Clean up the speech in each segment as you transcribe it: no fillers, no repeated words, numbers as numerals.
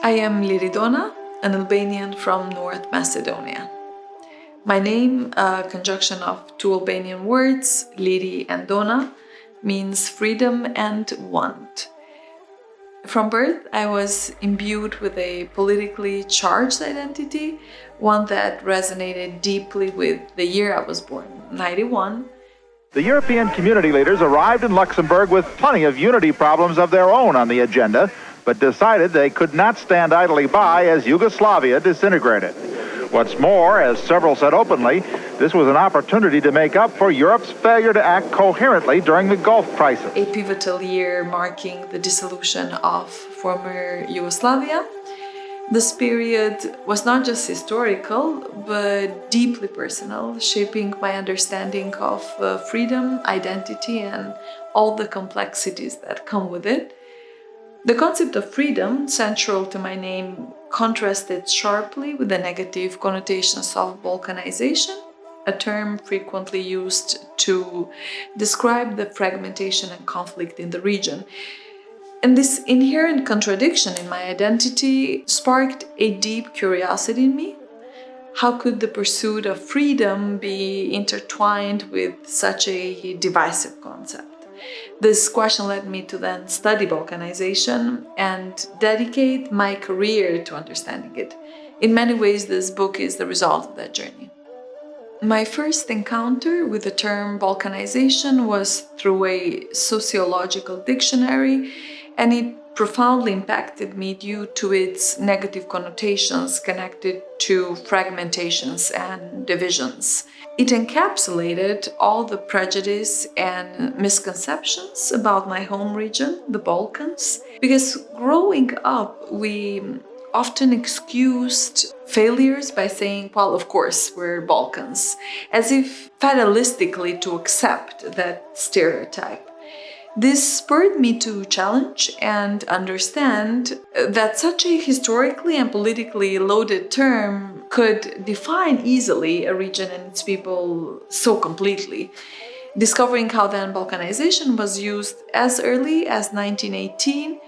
I am Liridona, an Albanian from North Macedonia. My name, a conjunction of two Albanian words, Liri and Dona, means freedom and want. From birth, I was imbued with a politically charged identity, one that resonated deeply with the year I was born, 91. The European community leaders arrived in Luxembourg with plenty of unity problems of their own on the agenda, but decided they could not stand idly by as Yugoslavia disintegrated. What's more, as several said openly, this was an opportunity to make up for Europe's failure to act coherently during the Gulf crisis. A pivotal year marking the dissolution of former Yugoslavia. This period was not just historical, but deeply personal, shaping my understanding of freedom, identity, and all the complexities that come with it. The concept of freedom, central to my name, contrasted sharply with the negative connotations of balkanization, a term frequently used to describe the fragmentation and conflict in the region. And this inherent contradiction in my identity sparked a deep curiosity in me. How could the pursuit of freedom be intertwined with such a divisive concept? This question led me to then study balkanization and dedicate my career to understanding it. In many ways, this book is the result of that journey. My first encounter with the term balkanization was through a sociological dictionary, and it profoundly impacted me due to its negative connotations connected to fragmentations and divisions. It encapsulated all the prejudice and misconceptions about my home region, the Balkans, because growing up, we often excused failures by saying, well, of course, we're Balkans, as if fatalistically to accept that stereotype. This spurred me to challenge and understand that such a historically and politically loaded term could define easily a region and its people so completely. Discovering how then balkanization was used as early as 1918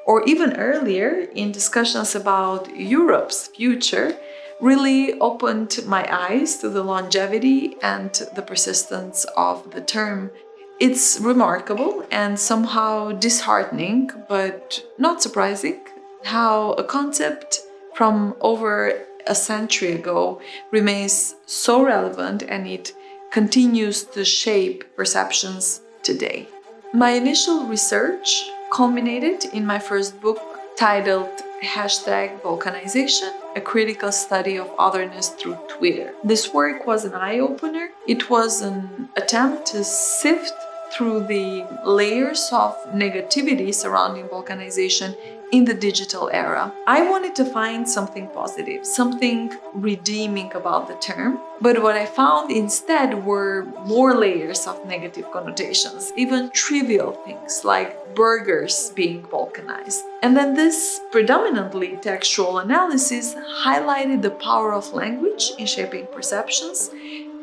or even earlier in discussions about Europe's future really opened my eyes to the longevity and the persistence of the term. It's remarkable and somehow disheartening, but not surprising, how a concept from over a century ago remains so relevant and it continues to shape perceptions today. My initial research culminated in my first book titled #Balkanization, a critical study of otherness through Twitter. This work was an eye-opener. It was an attempt to sift through the layers of negativity surrounding balkanization in the digital era. I wanted to find something positive, something redeeming about the term, but what I found instead were more layers of negative connotations, even trivial things like burgers being balkanized. And then this predominantly textual analysis highlighted the power of language in shaping perceptions.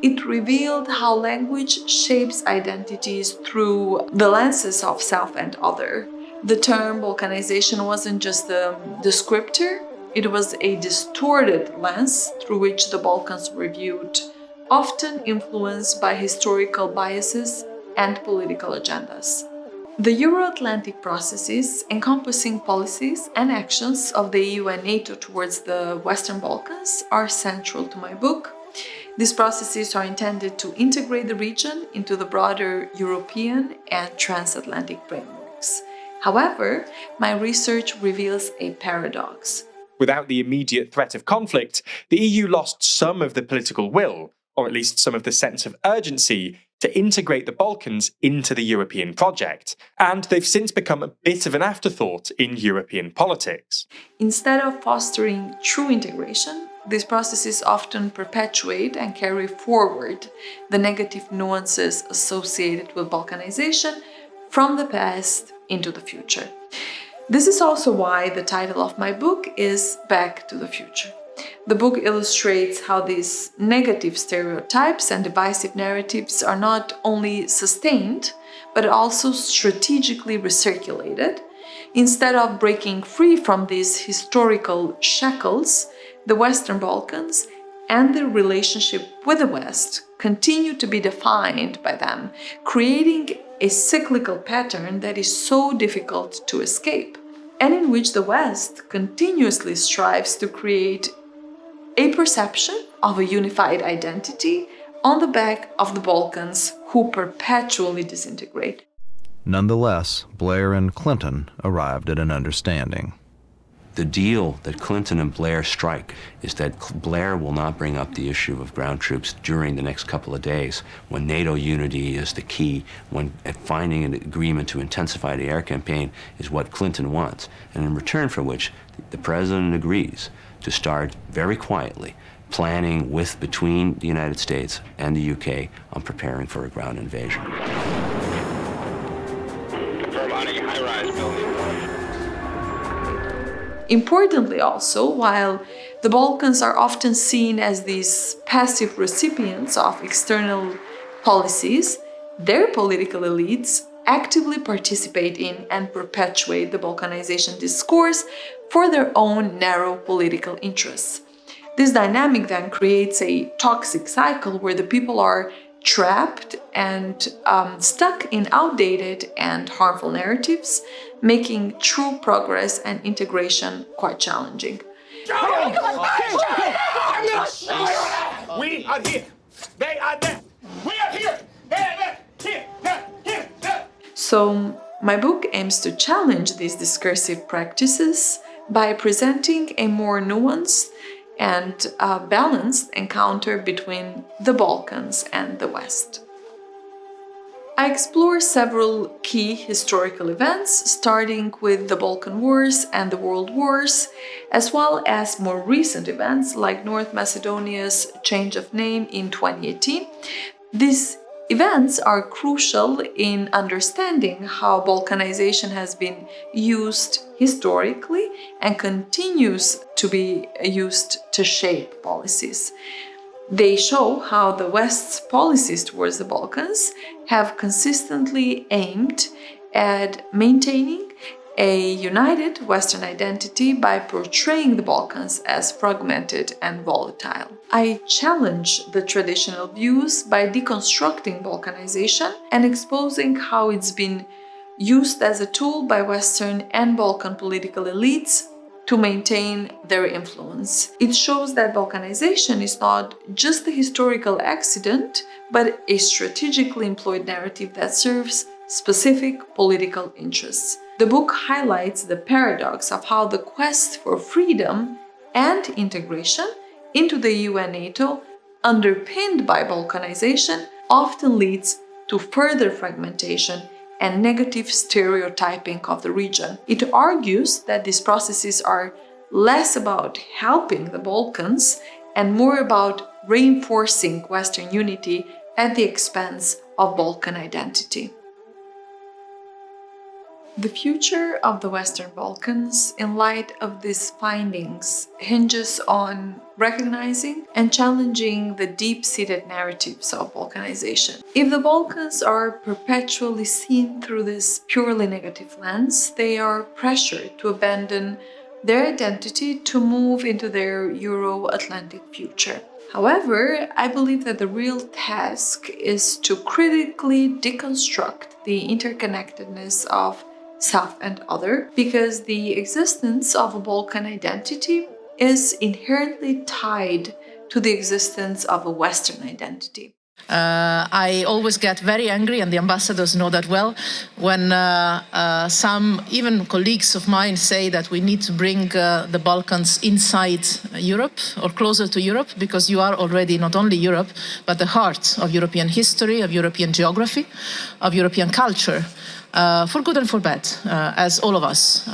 It revealed how language shapes identities through the lenses of self and other. The term balkanization wasn't just a descriptor, it was a distorted lens through which the Balkans were viewed, often influenced by historical biases and political agendas. The Euro-Atlantic processes, encompassing policies and actions of the EU and NATO towards the Western Balkans, are central to my book. These processes are intended to integrate the region into the broader European and transatlantic frameworks. However, my research reveals a paradox. Without the immediate threat of conflict, the EU lost some of the political will, or at least some of the sense of urgency, to integrate the Balkans into the European project, and they've since become a bit of an afterthought in European politics. Instead of fostering true integration, these processes often perpetuate and carry forward the negative nuances associated with balkanization from the past into the future. This is also why the title of my book is Back to the Future. The book illustrates how these negative stereotypes and divisive narratives are not only sustained, but also strategically recirculated Instead of breaking free from these historical shackles, the Western Balkans and their relationship with the West continue to be defined by them, creating a cyclical pattern that is so difficult to escape, and in which the West continuously strives to create a perception of a unified identity on the back of the Balkans, who perpetually disintegrate. Nonetheless, Blair and Clinton arrived at an understanding. The deal that Clinton and Blair strike is that Blair will not bring up the issue of ground troops during the next couple of days, when NATO unity is the key, when finding an agreement to intensify the air campaign is what Clinton wants, and in return for which the president agrees to start very quietly planning between the United States and the UK on preparing for a ground invasion. Confirm on a high-rise building. Importantly also, while the Balkans are often seen as these passive recipients of external policies, their political elites actively participate in and perpetuate the Balkanization discourse for their own narrow political interests. This dynamic then creates a toxic cycle where the people are trapped and stuck in outdated and harmful narratives, making true progress and integration quite challenging. We are here. They are there. We are here. They are there. Here, there, here, there. So, my book aims to challenge these discursive practices by presenting a more nuanced and balanced encounter between the Balkans and the West. I explore several key historical events, starting with the Balkan Wars and the World Wars, as well as more recent events like North Macedonia's change of name in 2018. These events are crucial in understanding how Balkanization has been used historically and continues to be used to shape policies. They show how the West's policies towards the Balkans have consistently aimed at maintaining a united Western identity by portraying the Balkans as fragmented and volatile. I challenge the traditional views by deconstructing Balkanization and exposing how it's been used as a tool by Western and Balkan political elites to maintain their influence. It shows that Balkanization is not just a historical accident, but a strategically employed narrative that serves specific political interests. The book highlights the paradox of how the quest for freedom and integration into the EU and NATO, underpinned by Balkanization, often leads to further fragmentation and negative stereotyping of the region. It argues that these processes are less about helping the Balkans and more about reinforcing Western unity at the expense of Balkan identity. The future of the Western Balkans, in light of these findings, hinges on recognizing and challenging the deep-seated narratives of Balkanization. If the Balkans are perpetually seen through this purely negative lens, they are pressured to abandon their identity to move into their Euro-Atlantic future. However, I believe that the real task is to critically deconstruct the interconnectedness of self and other, because the existence of a Balkan identity is inherently tied to the existence of a Western identity. I always get very angry, and the ambassadors know that well, when some, even colleagues of mine, say that we need to bring the Balkans inside Europe or closer to Europe, because you are already not only Europe, but the heart of European history, of European geography, of European culture, for good and for bad, as all of us.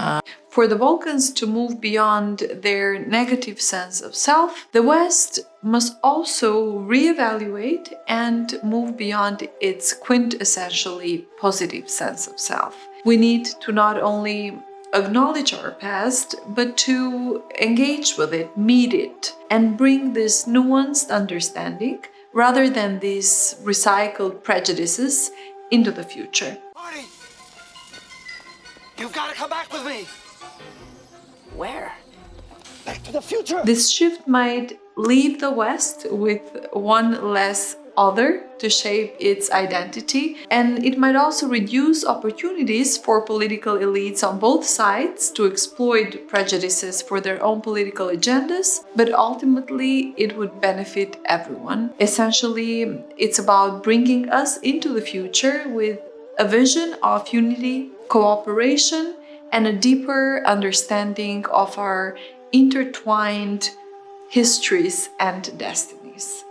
For the Balkans to move beyond their negative sense of self, the West must also reevaluate and move beyond its quintessentially positive sense of self. We need to not only acknowledge our past, but to engage with it, meet it, and bring this nuanced understanding rather than these recycled prejudices into the future. Marty! You've got to come back with me. Where? Back to the future. This shift might leave the West with one less other to shape its identity, and it might also reduce opportunities for political elites on both sides to exploit prejudices for their own political agendas, but ultimately it would benefit everyone. Essentially, it's about bringing us into the future with a vision of unity, cooperation, and a deeper understanding of our intertwined histories and destinies.